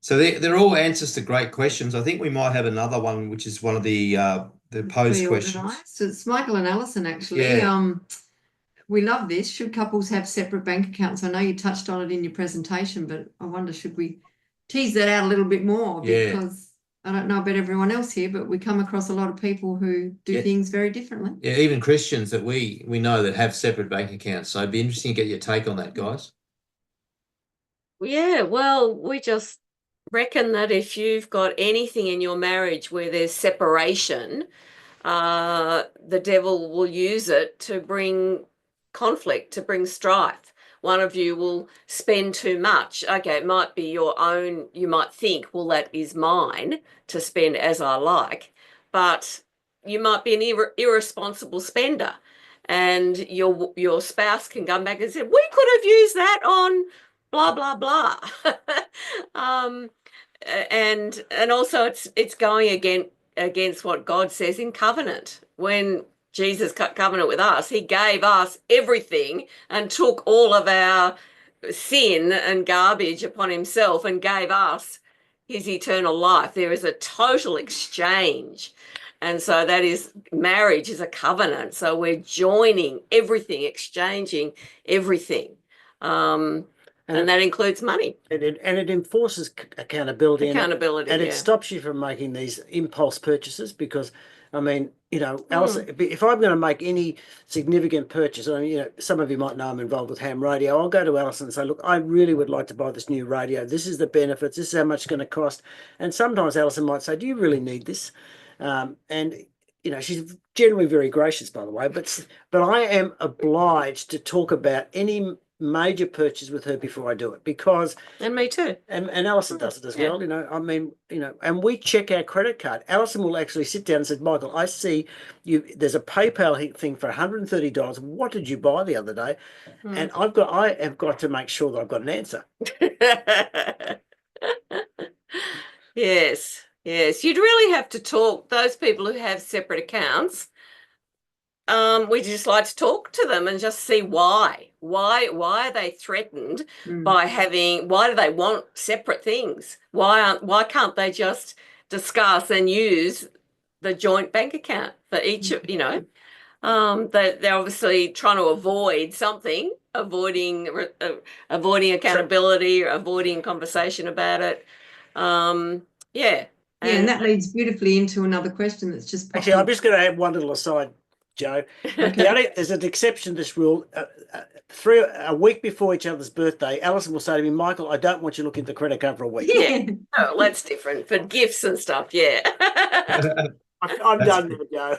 So they're all answers to great questions. I think we might have another one, which is one of the posed Pretty questions. organised. It's Michael and Alison, actually. Yeah, We love this. Should couples have separate bank accounts? I know you touched on it in your presentation, but I wonder, should we tease that out a little bit more? yeah, Because I don't know about everyone else here, but we come across a lot of people who do yeah, things very differently. yeah. Even Christians that we know that have separate bank accounts. So it'd be interesting to get your take on that, guys. Yeah, well, we just reckon that if you've got anything in your marriage where there's separation, the devil will use it to bring conflict, to bring strife. One of you will spend too much. Okay, it might be your own, you might think, well, that is mine to spend as I like, but you might be an irresponsible spender. And your spouse can come back and say, we could have used that on blah, blah, blah. um, and also it's going against what God says in covenant. When Jesus cut covenant with us, he gave us everything and took all of our sin and garbage upon himself and gave us his eternal life. There is a total exchange. And so that is, marriage is a covenant. So we're joining everything, exchanging everything. And that includes money. And it enforces accountability. Accountability, and yeah. it stops you from making these impulse purchases because, I mean, Alison, if I'm going to make any significant purchase, I mean, some of you might know I'm involved with ham radio. I'll go to Alison and say, look, I really would like to buy this new radio. This is the benefits. This is how much it's going to cost. And sometimes Alison might say, do you really need this? And she's generally very gracious, by the way, but I am obliged to talk about any major purchase with her before I do it, because and me too, and Alison does it as well. I mean, and we check our credit card. Alison will actually sit down and say, Michael, I see you, there's a PayPal thing for $130. What did you buy the other day? And I have got to make sure that I've got an answer. Yes, you'd really have to talk, those people who have separate accounts, we just like to talk to them and just see why are they threatened by having, why do they want separate things? Why can't they just discuss and use the joint bank account for each of, they're obviously trying to avoid something, avoiding accountability, or avoiding conversation about it. Yeah. And that leads beautifully into another question that's just actually, I'm just going to add one little aside, Joe. There's an exception to this rule. A week before each other's birthday, Alison will say to me, Michael, I don't want you looking at the credit card for a week. Yeah, oh, that's different for gifts and stuff. Yeah. I'm done there, Joe.